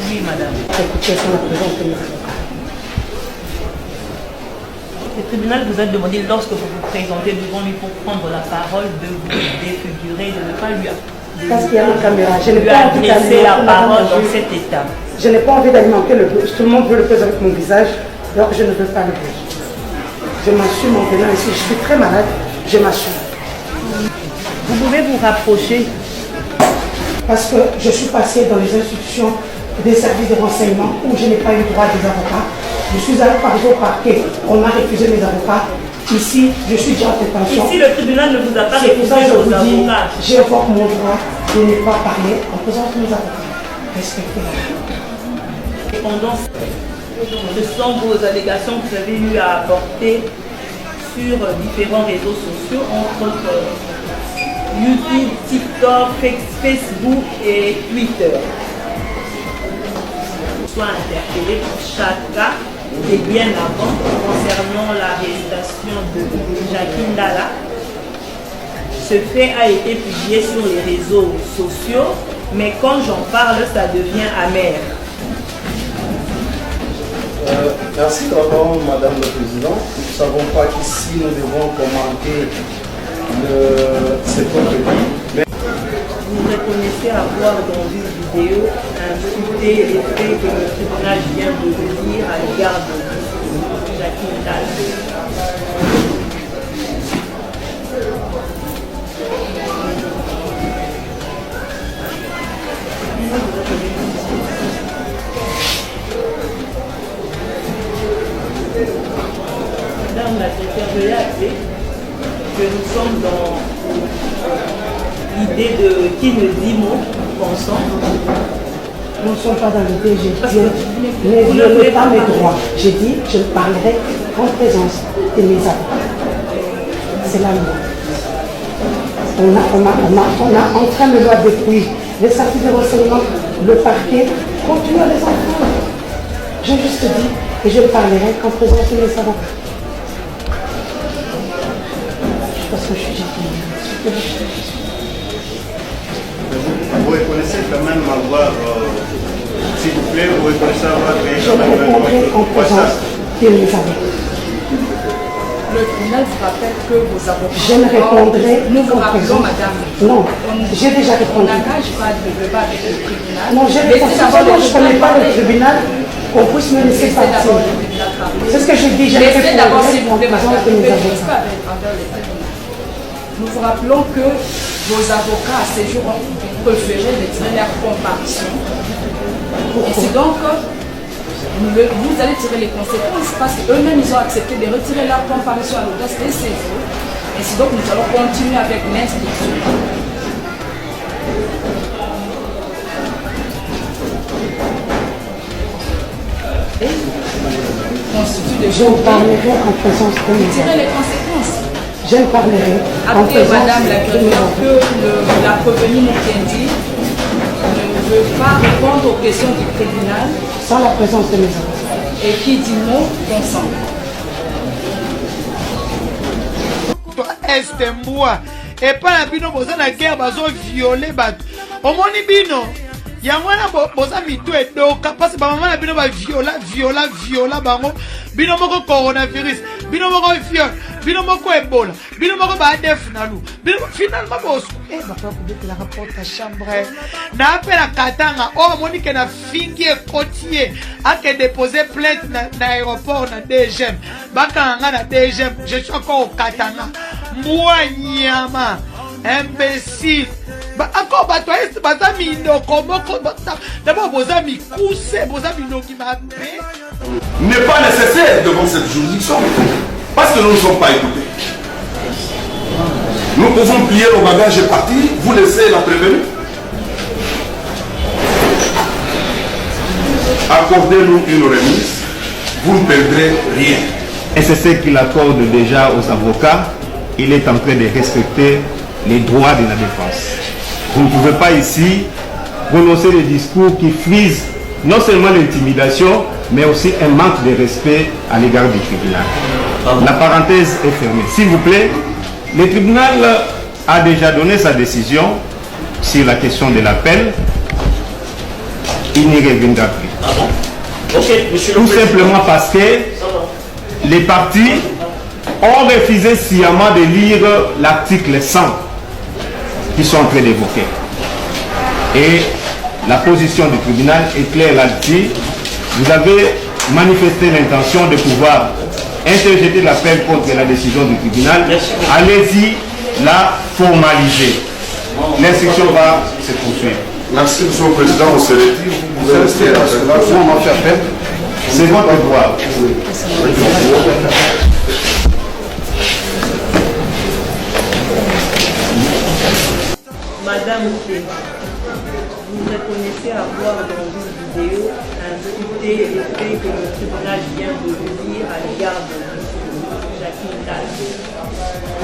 Oui, madame. Écoutez, sans la présence de mes avocats. Le tribunal vous a demandé, lorsque vous vous présentez devant lui pour prendre la parole, de vous défigurer, de ne pas lui Parce qu'il y a une caméra. Je n'ai lui pas envie adresser la parole d'alimenter dans cet état. Je n'ai pas envie d'alimenter le buzz. Tout le monde veut le buzz avec mon visage, alors je ne veux pas le buzz. Je m'assume en venant ici. Je suis très malade, je m'assume. Vous pouvez vous rapprocher. Parce que je suis passée dans les institutions des services de renseignement où je n'ai pas eu droit des avocats. Je suis arrivée au parquet, on m'a refusé mes avocats. Ici, je suis déjà en détention. Ici, le tribunal ne vous a pas refusé vos avocats. J'invoque mon droit de ne pas parler en présence de mes avocats. Respectez-la. Pendant ce sont vos allégations que vous avez eu à apporter sur différents réseaux sociaux, entre autres YouTube, TikTok, Facebook et Twitter. Soit interpellé pour chaque cas et bien avant concernant l'arrestation de Jacqueline Dalla. Ce fait a été publié sur les réseaux sociaux, mais quand j'en parle, ça devient amer. Merci d'abord, Madame la Présidente. Nous ne savons pas qu'ici nous devons commenter cet autre livre. Vous reconnaissez avoir dans une vidéo insulté les faits que le tribunal vient de dire à l'égard de Jacqueline Dalla. Madame la secrétaire, je l'ai appelé que nous sommes dans l'idée de qui ne dit mot consent. Nous ne sommes pas dans l'idée, j'ai dit, ne violez pas mes droits. J'ai dit, je parlerai en présence de mes avocats. C'est la loi. On a entraîné la loi depuis les services de renseignement, le parquet, continue à les enfants. J'ai juste dit que je parlerai qu'en présence de mes avocats. Parce que je suis Vous reconnaissez quand même avoir, s'il vous plaît, vous reconnaissez avoir créé je répondrai en présence de mes avocats. Le tribunal vous rappelle que vos avocats... Je ne répondrai Nous vous qu'en rappelons, présence. madame. Non, j'ai déjà On répondu. n'engage pas de débat avec le tribunal. Non, je ne connais pas le tribunal, qu'on puisse me laisser partir. C'est ce que je dis, j'ai Laissez d'abord, répondu s'il vous en plaît, présence madame, de mes ne avocats. pas envers le tribunal. Nous vous rappelons que vos avocats à ces jours ont préféré retirer leur comparution. Ainsi donc, vous allez tirer les conséquences parce qu'eux-mêmes ils ont accepté de retirer leur comparution à l'audace des saisies. Ainsi donc, nous allons continuer avec l'instruction. Je parlerai en présence de mes Tirer avocats. les conséquences. Je parlerai en Après, présence madame la de mes Présidente, avocats. que la prévenue Mukendi ne veut pas répondre aux questions du tribunal Sans la présence de mes avocats. et qui dit non consent. Este mbwa epa na bino boza na guerre bazo violer bato omoni bino yango wana boza mitu edoka parce bamama na bino baviola bango bino moko coronavirus bino moko fièvre bino moko ebola bino moko baadef na lu bino finalement bosu bapa kobetelaka porte ya chambre na apela katanga oyo omoni ke na fingi ekoti ye ake dépose plainte na aéroport na DGM bakanga nga na DGM je suis encore au katanga mbwa nyama imbécile encore bato aesi baza minoko moko d'abord boza mikuse boza minoki mabe n'est pas nécessaire devant cette juridiction parce que nous ne sommes pas écoutés. Nous pouvons plier nos bagages et partir, vous laissez la prévenue. Accordez-nous une remise, vous ne perdrez rien. Et c'est ce qu'il accorde déjà aux avocats. Il est en train de respecter les droits de la défense. Vous ne pouvez pas ici prononcer des discours qui frisent non seulement l'intimidation, mais aussi un manque de respect à l'égard du tribunal. La parenthèse est fermée. S'il vous plaît, le tribunal a déjà donné sa décision sur la question de l'appel. il n'y reviendra plus. Ah bon? Ok, monsieur le Tout président. simplement parce que les partis ont refusé sciemment de lire l'article 100 qu'ils sont en train d'évoquer. Et la position du tribunal est claire là-dessus. Vous avez manifesté l'intention de pouvoir interjeter l'appel contre la décision du tribunal. Allez-y, la formaliser. L'instruction va se poursuivre. Merci, monsieur le président. On se retire. Vous pouvez rester parce que là, on m'a fait appel. C'est votre droit. Madame, vous reconnaissez avoir dans une vidéo insulté les faits que le tribunal vient de dire à l'égard de M. Jacqueline Dalla.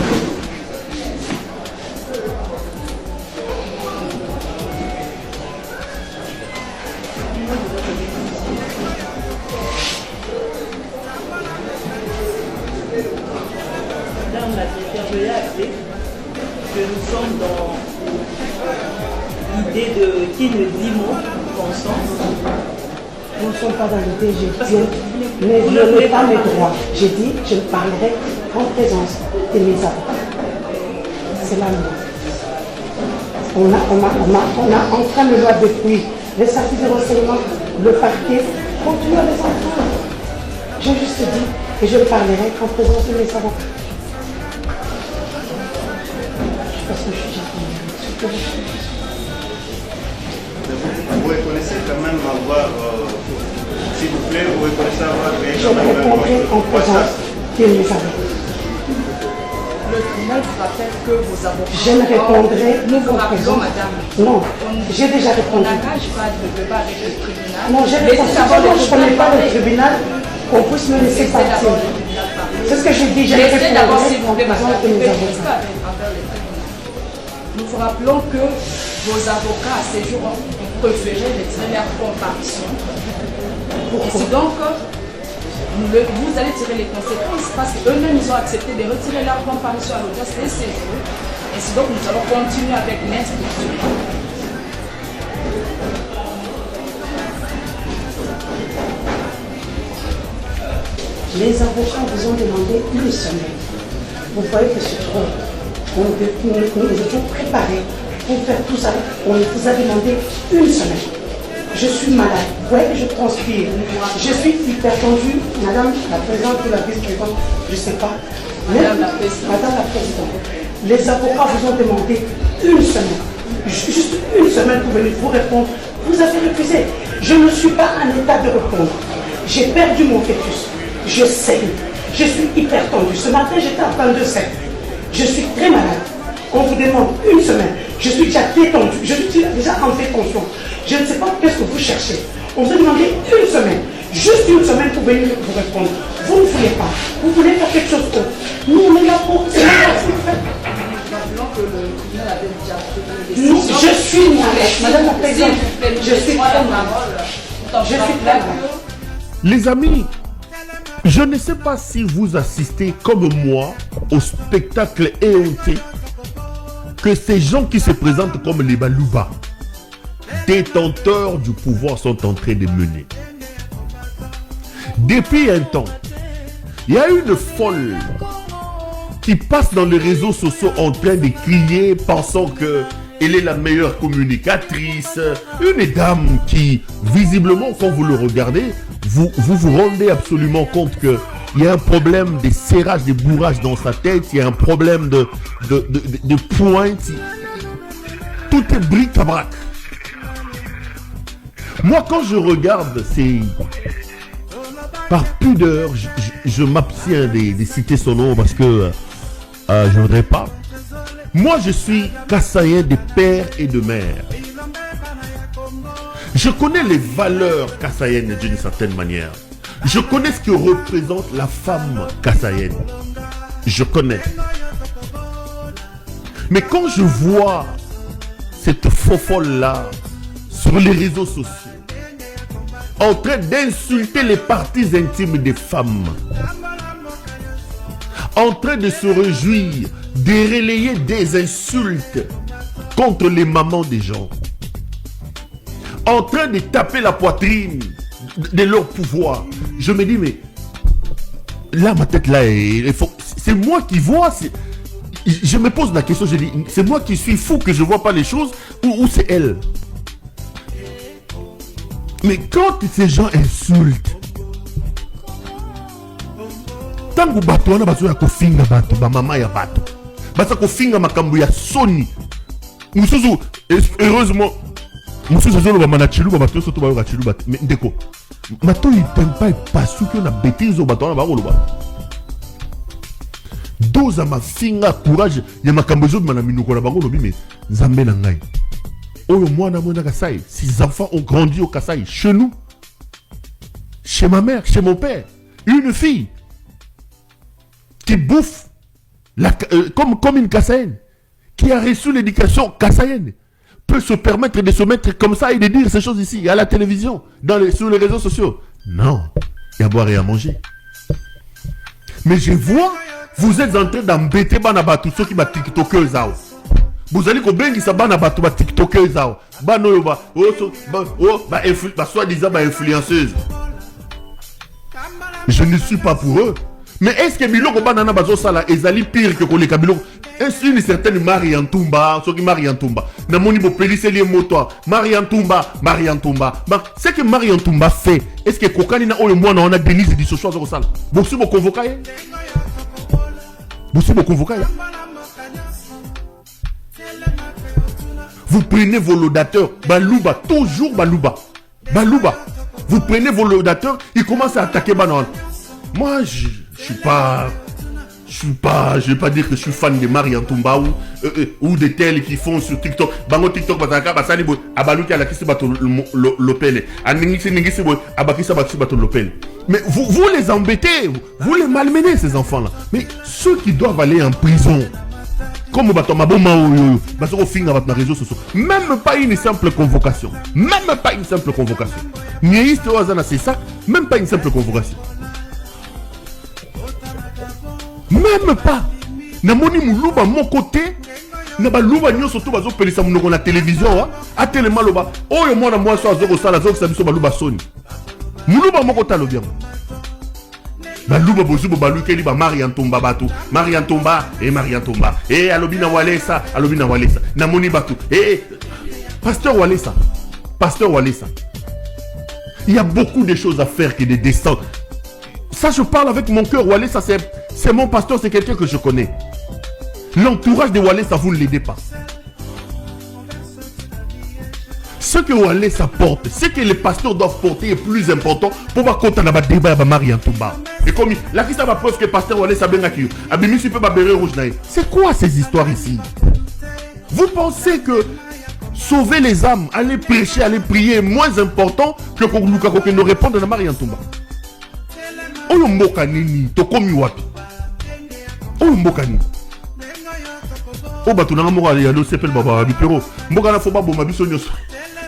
Madame la secrétaire, je l'ai appelé que nous sommes dans l'idée de qui ne dit mot, conscience. Nous ne sommes pas dans l'idée, j'ai dit, ne violez pas mes droits. J'ai dit, je ne parlerai qu'en présence de mes avocats. C'est la loi. On a enfreint le loi depuis les services de renseignement, le parquet, continue à les enfreindre. J'ai juste dit que je ne parlerai qu'en présence de mes avocats. Parce que je suis japonaise. Vous reconnaissez quand même avoir, s'il vous plaît, vous reconnaissez avoir Je répondrai en présence de mes avocats. Le tribunal vous rappelle que vos avocats... Je ne répondrai Nous vous en rappelons, présence. madame. Non, j'ai déjà On répondu. n'engage pas de débat avec le tribunal. Non, j'ai répondu. Comment je ne connais pas le tribunal, qu'on puisse me laisser Laissez partir. d'abord le tribunal parler. C'est ce que j'ai dit, j'ai Laissez d'abord, répondu s'il vous en plaît, présence madame, de mes ne avocats. pas envers le tribunal. Nous vous rappelons que vos avocats à ces jours ont préféré retirer leur comparution. Et donc, vous allez tirer les conséquences parce qu'eux-mêmes ils ont accepté de retirer leur comparution à l'audience de ces jours. Et c'est donc nous allons continuer avec l'instruction. Les avocats vous ont demandé une semaine. Vous voyez que c'est trop. Nous étions préparés pour faire tout ça. On vous a demandé une semaine. Je suis malade. Vous voyez que je transpire. Je suis hypertendue. Madame la présidente ou la vice-présidente, je ne sais pas. Madame la présidente. Madame la présidente. Les avocats vous ont demandé une semaine. Juste une semaine pour venir vous répondre. Vous avez refusé. Je ne suis pas en état de répondre. J'ai perdu mon fœtus. Je saigne. Je suis hyper tendue. Ce matin, j'étais à 22,7. Je suis très malade. On vous demande une semaine. Je suis déjà détendue. Je suis déjà en détention. Je ne sais pas qu'est-ce que vous cherchez. On vous a demandé une semaine. Juste une semaine pour venir vous répondre. Vous ne voulez pas. Vous voulez faire quelque chose d'autre. Nous, on est là pour... C'est là pour faire. Rappelons que le tribunal avait déjà pris une Non, décision. je suis malade. Madame la présidente, S'il vous plaît, je suis très malade. malade. Je suis très malade. Les amis, je ne sais pas si vous assistez comme moi au spectacle éhonté que ces gens qui se présentent comme les Balouba, détenteurs du pouvoir, sont en train de mener. Depuis un temps, il y a une folle qui passe dans les réseaux sociaux en train de crier, pensant qu'elle est la meilleure communicatrice. Une dame qui, visiblement, quand vous le regardez, vous rendez absolument compte qu'il y a un problème de serrage, de bourrage dans sa tête, il y a un problème de pointe. Tout est bric-à-brac. Moi, quand je regarde, c'est par pudeur, je m'abstiens de citer son nom parce que je ne voudrais pas. Moi, je suis Kassaïen de père et de mère. Je connais les valeurs kassaïennes d'une certaine manière. Je connais ce que représente la femme kassaïenne. Je connais. Mais quand je vois cette fofolle-là sur les réseaux sociaux, en train d'insulter les parties intimes des femmes, en train de se réjouir, de relayer des insultes contre les mamans des gens. en train de taper la poitrine de leur pouvoir. Je me dis, mais là, ma tête, là, c'est moi qui vois. Je me pose la question, je dis, c'est moi qui suis fou que je ne vois pas les choses ou c'est elle? Mais quand ces gens insultent, tant que bato wana bazo ya kofinga bato ba mama ya bato basa kofinga makambo ya soni mususu heureusement mususu zolo ba manachilu ba bato soto ba yo kachilu bato mais ndeko mato il t'aime pas parce que na bêtise au bato wana ba koloba doza mafinga courage ya makambo zo mana minuko na bango lobi mais nzambe na ngai oyo mwana mwana Kasai, ces enfants ont grandi au Kasai chez nous, chez ma mère, chez mon père, une fille qui bouffe comme une Kassaïenne, qui a reçu l'éducation kassaïenne, peut se permettre de se mettre comme ça et de dire ces choses ici, à la télévision, sur les réseaux sociaux. Non, il y a à boire et à manger. Mais je vois, vous êtes en train d'embêter Banabatu, ceux qui battent TikTokers. Vous allez que ça Banabatu, TikTokers. Soi-disant influenceuse. Je ne suis pas pour eux. Mais est-ce que Biloko Banana Bazo Sala est pire que les Kabilo? Est-ce une certaine Marie Antoumba, ceux qui Marie Antoumba, Namoni Bopeli, c'est les motos, Marie Antoumba. Ce que Marie Antoumba fait, est-ce que Kokanina ou le mois on a Denise dit ce soir au Sala? Vous vous convoquez? Vous prenez vos laudateurs, Balouba, toujours Balouba. Vous prenez vos laudateurs, ils commencent à attaquer Banan. Moi, je vais pas dire que je suis fan de Marie Antoumba ou de tels qui font sur TikTok. Bango TikTok, basali bo abaluki ala kisi bato lopele. Aningisi ningisi bo abakisa bato lopele. Mais vous les embêtez, vous les malmenez ces enfants-là. Mais ceux qui doivent aller en prison, comme bato maboma ou bato ko finga bato na réseaux sociaux, même pas une simple convocation. Niaiste wazana c'est ça, même pas une simple convocation. Même pas. Namoni muluba mon côté. Nabaluba nyo surtout bazo pelisa munoko na télévision a tellement loba. Oyo mwana moi so azoko sala azoko sabiso baluba soni. Muluba mon côté lobian. Baluba bozubo balukeli ba Marie Antoumba bato. Marie Antoumba. Et alobina walesa. Namoni bato. Pasteur Walesa. Il y a beaucoup de choses à faire que de descendre. Ça je parle avec mon cœur. Walesa c'est mon pasteur, c'est quelqu'un que je connais. L'entourage de Walesa, vous ne l'aidez pas. Ce que Walesa porte, ce que les pasteurs doivent porter est plus important pour pas compter dans le débat de Marie Antoumba. Et comme la question va preuve que le pasteur Walesa ben accueilli, abimi super babéré rouge naï. C'est quoi ces histoires ici? Vous pensez que sauver les âmes, aller prêcher, aller prier est moins important que nous répondre à Marie Antoumba? Oyo mboka nini tokomi wapi? Oyo mboka nini? O bato na moko ya lo sepel baba bipero. Mboka na fo babo mabiso nyoso.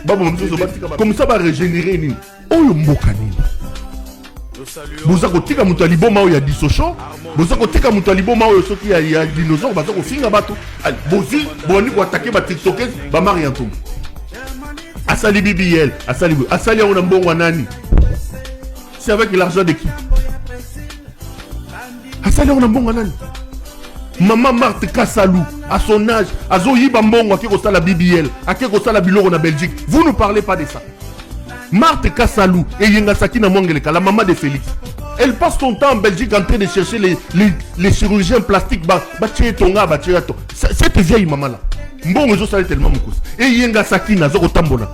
Babo mabiso batika comme ça va régénérer nini? Oyo mboka nini? Boza ko tika mutu aliboma oyo ya disocho. Boza ko tika mutu aliboma oyo soki ya dinosaure baza ko finga bato. Bozi boni ko attaquer ba TikTokers ba Marie Antoumba. Asali BBL, asali on mbongo nani? C'est avec l'argent de qui? Asali on mbongo nani? Maman Marthe Kassalou, à son âge, à Zoyiba Mbongo, à Keko Sala BBL, à Keko Sala Biloro en Belgique. Vous ne parlez pas de ça. Marthe Kassalou et Yengasaki Namongeleka, la maman de Félix. Elle passe son temps en Belgique en train de chercher les chirurgiens plastiques. Cette vieille maman-là. Mbongo Zo Sala tellement moukou. Et Yengasaki Nazoko Tambola.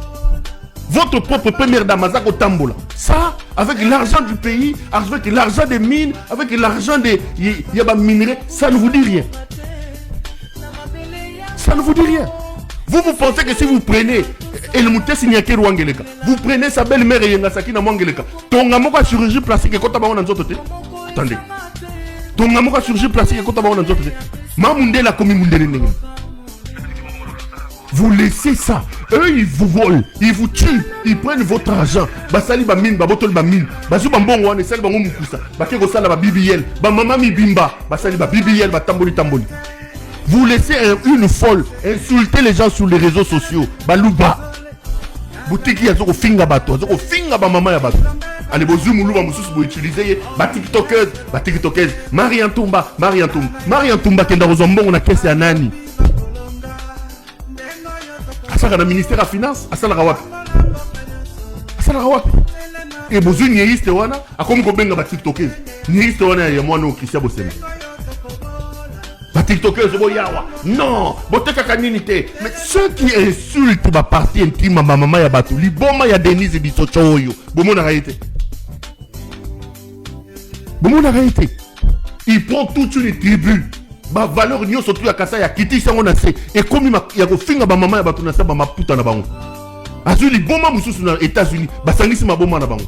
Votre propre première dame, Azako Tambola. Ça, avec l'argent du pays, avec l'argent des mines, avec l'argent des minerais, ça ne vous dit rien. Ça ne vous dit rien. Vous pensez que si vous prenez vous prenez sa belle-mère et Yengasaki na Mwangeleka, ton amour à chirurgie plastique et quand on a attendez. Ton amour à chirurgie plastique et quand on a Mamunde la commis mundere. Vous laissez ça. Eux, ils vous volent, ils vous tuent, ils prennent votre argent. Basali ba mine, ba botol ba mine. Basu ba mbongo wane, sali ba ngomukusa. Ba keko sala ba BBL, ba mama mi bimba. Basali ba BBL, ba tamboli. Vous laissez une folle insulter les gens sur les réseaux sociaux. Balouba. boutique ya zoko finga bato zoko finga ba mama ya bato allez bozu muluba mususu bo utiliser ba tiktokeuse Marie Antumba kenda rozombongo na kesi ya nani asaka na ministère ya finance asala wapi et bozu nyeyiste wana akomi ko benga ba tiktokeuse nyeyiste wana ya mwana o Christian Bosembe ba tiktokeuse bo yawa non boteka kanini te mais ceux qui insultent ba partie intime ma maman ya bato liboma ya Denise Bisocho oyo bomona réalité il prend toute une tribu ba valeur nyo surtout ya kasa ya kiti sango na se et comme ya ko finga ba maman ya bato na sa ba maputa na bango azuli boma mususu na États-Unis basangisi maboma na bango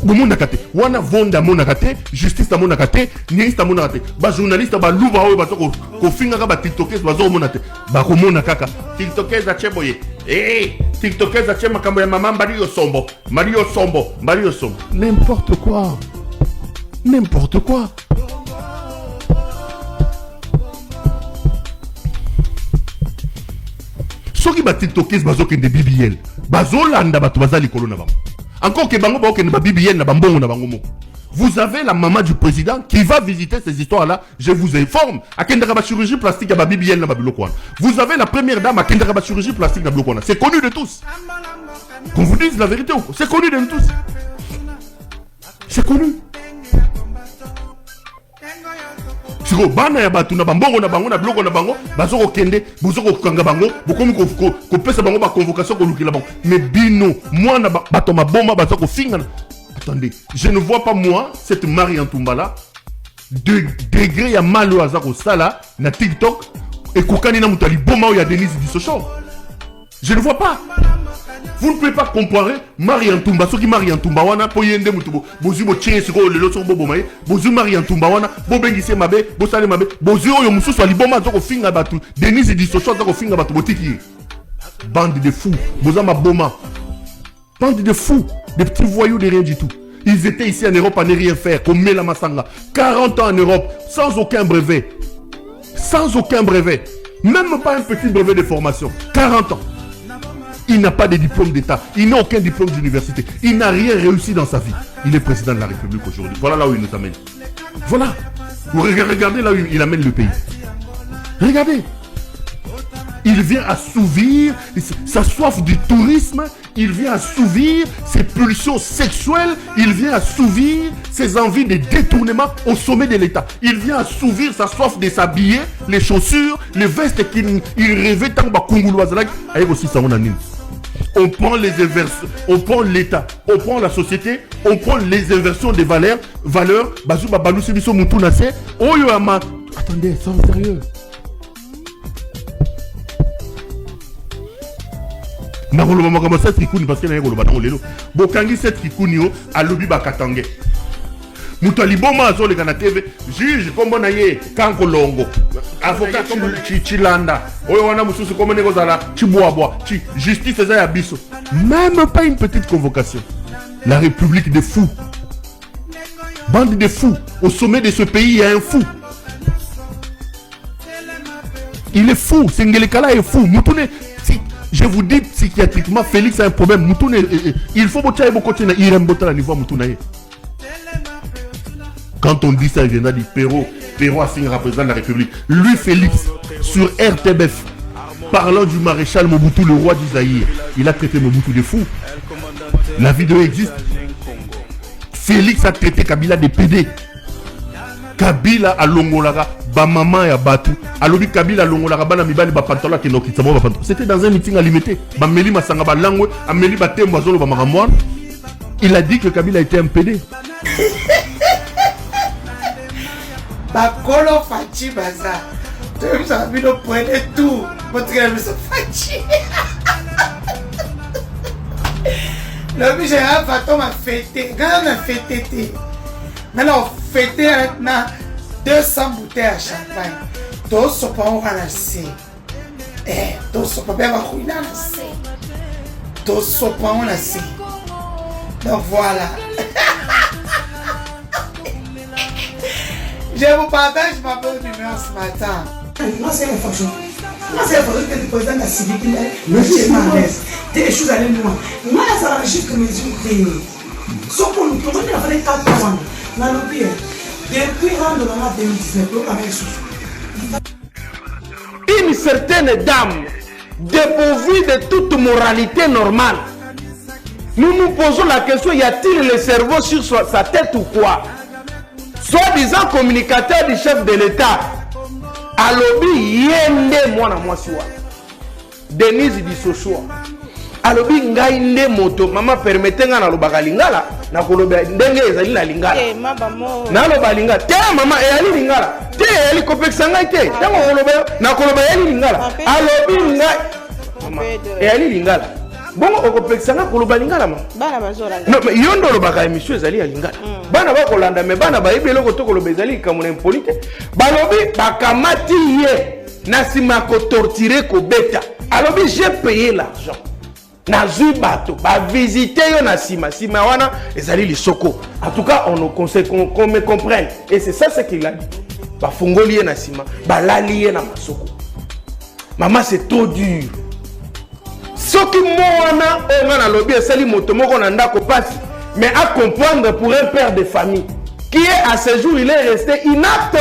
bomona kate wana vonda mona kate justice mona kate niista mona kate ba journaliste ba luba oyo bazoko ko finga ka ba tiktokers bazoko mona te ba ko mona kaka tiktokers a cheboye tiktokers a chema kambo ya mama Mario Sombo n'importe quoi soki ba tiktokers bazoko de BBL bazolanda bato bazali kolona bango encore que bango ba okende ba BBL na bambongo na bango moko. Vous avez la maman du président qui va visiter ces histoires-là. Je vous informe. À Kendra chirurgie plastique à ba BBL na Babilokwana. Vous avez la première dame à Kendra chirurgie plastique na Babilokwana. C'est connu de tous. Qu'on vous dise la vérité ou quoi? C'est connu de tous. C'est connu. Siko bana ya batu na bambongo na bango na bloko na bango bazoko kende bozoko kanga bango bokomi ko pesa bango ba convocation ko lukila bango mais bino moi na bato maboma bazoko finga. Attendez, je ne vois pas moi cette Marie Antumba là de degré ya malo azako sala na TikTok et kokani na mutali boma ya Denise Bisocho. Je ne vois pas. Vous ne pouvez pas comparer Marie Antumba, ce qui Marie Antumba wana po yende mutubo bozu bo tchie siko lelo so bobo mai bozu Marie Antumba wana bo bengise mabe bo sale mabe bozu oyo mususu ali boma zoko finga batu Denise Bisocho zoko finga batu botiki. Bande de fous, bozama boma. Bande de fous, des petits voyous de rien du tout. Ils étaient ici en Europe à ne rien faire, comme Mela Massanga. 40 ans en Europe, sans aucun brevet. Sans aucun brevet. Même pas un petit brevet de formation. 40 ans. Il n'a pas de diplôme d'État. Il n'a aucun diplôme d'université. Il n'a rien réussi dans sa vie. Il est président de la République aujourd'hui. Voilà là où il nous amène. Voilà. Regardez là où il amène le pays. Regardez. Il vient assouvir sa soif du tourisme, il vient assouvir ses pulsions sexuelles, il vient assouvir ses envies de détournement au sommet de l'État. Il vient assouvir sa soif de s'habiller, les chaussures, les vestes qu'il rêvait tant bas Kongoulouazalak. Avec aussi ça, on a on prend les inversions, on prend l'État, on prend la société, on prend les inversions des valeurs. Bazouba Balou Sebiso Moutounase, Oyoama. Attendez, soyons sérieux. Nakoloba makama cette kikuni parce que na yekoloba na lelo bokangi cette kikuni o alobi bakatange mutu aliboma azoleka na TV juge kombo na ye kankolongo avocat chilanda oyo wana mususu kombo neko zala chibwabwa chi justice eza ya biso même pas une petite convocation. La République des fous, bande de fous. Au sommet de ce pays il y a un fou. Il est fou, Sengelekala est fou. Moutoune, je vous dis psychiatriquement, Félix a un problème. Moutoune, il faut botter beaucoup de Irem Bota à niveau Moutoune. Quand on dit ça, il viendra dire Perrault a signé représentant de la République. Lui, Félix, sur RTBF, parlant du maréchal Mobutu, le roi du Zaïre, il a traité Mobutu de fou. La vidéo existe. Félix a traité Kabila de PD. Kabila a Longolara, Bamama et Batu. Alobi Kabila a Longolara, Banamibali, Bapantola, Kenoki, c'était dans un meeting à limité. Bameli Masangaba Langwe, Ameli Batem, Bazolo, Bamaramouan. Il a dit que Kabila était un PD. Bakolo Fachi Baza. Tu as vu le point de tout. Votre gars, Fachi. Le but, j'ai un fantôme à fêter. Quand on a fêté, maintenant, fêter avec 200 bouteilles à champagne. Tous sont pas en ramassé. Tous sont pas bien ramassé. Tous sont pas en ramassé. Donc voilà. Je vous partage ma bonne humeur ce matin. Moi, c'est une fonction. Moi, c'est la fonction que le président de la civique, M. Mandès. les choses allaient loin. Moi, ça va juste que mes yeux. Sauf qu'on nous prend, il a fallu 4 ans. Dans le pays, depuis l'an de l'an 2019, on avait une certaine dame dépourvue de toute moralité normale. Nous nous posons la question, y a-t-il le cerveau sur sa tête ou quoi? Soi-disant communicateur du chef de l'État, alobi yende mwana mwasiwa Denise Dissochoa alobi ngai nde moto mama permette nga na lobaka lingala na koloba ndenge ezali na lingala na loba lingala te mama eyali lingala te eyali kopekisa ngai te tango koloba na koloba eyali lingala alobi ngai mama eyali lingala bongo okopekisa nga koloba lingala ma bana bazora no yondo lobaka émission ezali ya lingala bana bakolanda me bana bayebi eloko to koloba ezali likamuna impolite balobi bakamati ye na nsima kotortire kobeta alobi j'ai payé l'argent nazui bato bavisite yo na nsima wana ezali lisoko en tout cas on nous conseille qu'on me comprenne et c'est ça ce qu'il a dit bafungoli ye na nsima balali ye na masoko maman c'est trop dur soki mwana onga na lobi esali moto moko na ndako pasi mais à comprendre pour un père de famille qui est à ce jour il est resté inapte,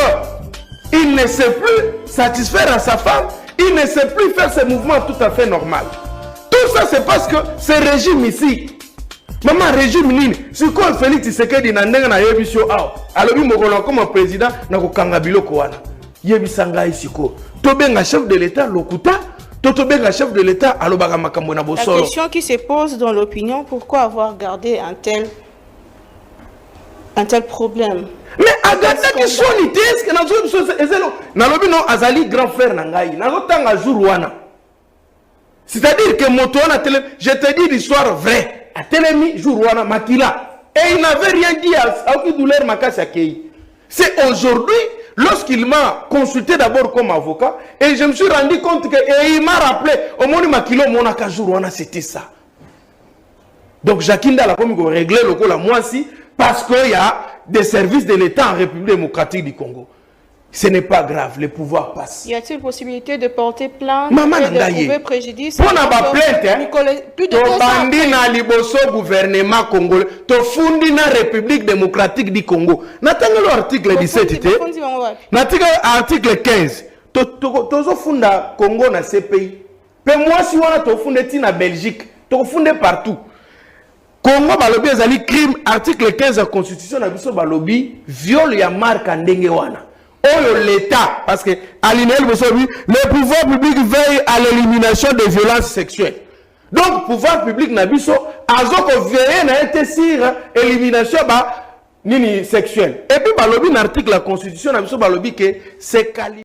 il ne sait plus satisfaire à sa femme, il ne sait plus faire ses mouvements tout à fait normal. Tout ça c'est parce que ce régime ici maman régime nini siko Félix Tshisekedi na ndenge na yebisio aw alobi mokolo comme président na kokanga biloko wana yebisanga isiko tobenga chef de l'état lokuta totobenga chef de l'état alobaka makambo na bosolo. La question qui se pose dans l'opinion, pourquoi avoir gardé un tel problème? Mais agata qui soni est-ce que nazo biso ezelo nalobi no azali grand frère na ngai nazo tanga jour wana. C'est-à-dire que moto wana télé, je te dis l'histoire vraie. A télémi jour wana makila et il n'avait rien dit à aucune douleur makasi akei. C'est aujourd'hui lorsqu'il m'a consulté d'abord comme avocat et je me suis rendu compte que et il m'a rappelé au moni makilo mona ka jour wana c'était ça. Donc Jacques Ndala comme il régler le coup la moi si parce qu'il y a des services de l'État en République démocratique du Congo. Ce n'est pas grave, le pouvoir passe. Y a-t-il possibilité de porter plainte Maman et de trouver préjudice? On n'a pas plainte, plus de 2 ans après. Na liboso gouvernement congolais, to fundi na République démocratique du Congo. Natanga l'article 17 té. Natanga article 15. Tozo funda Congo na CPI. Pe moi si wana to funde ti na Belgique, to funde partout. Congo balobi ezali crime article 15 de la constitution na biso balobi viol ya marque ndenge wana. Oh l'État, parce que le pouvoir public veille à l'élimination des violences sexuelles. Donc, pouvoir public n'a biso, azoko veille na été sur élimination ba nini sexuelle. Et puis balobi l'article de la constitution n'a biso balobi que c'est qualifié.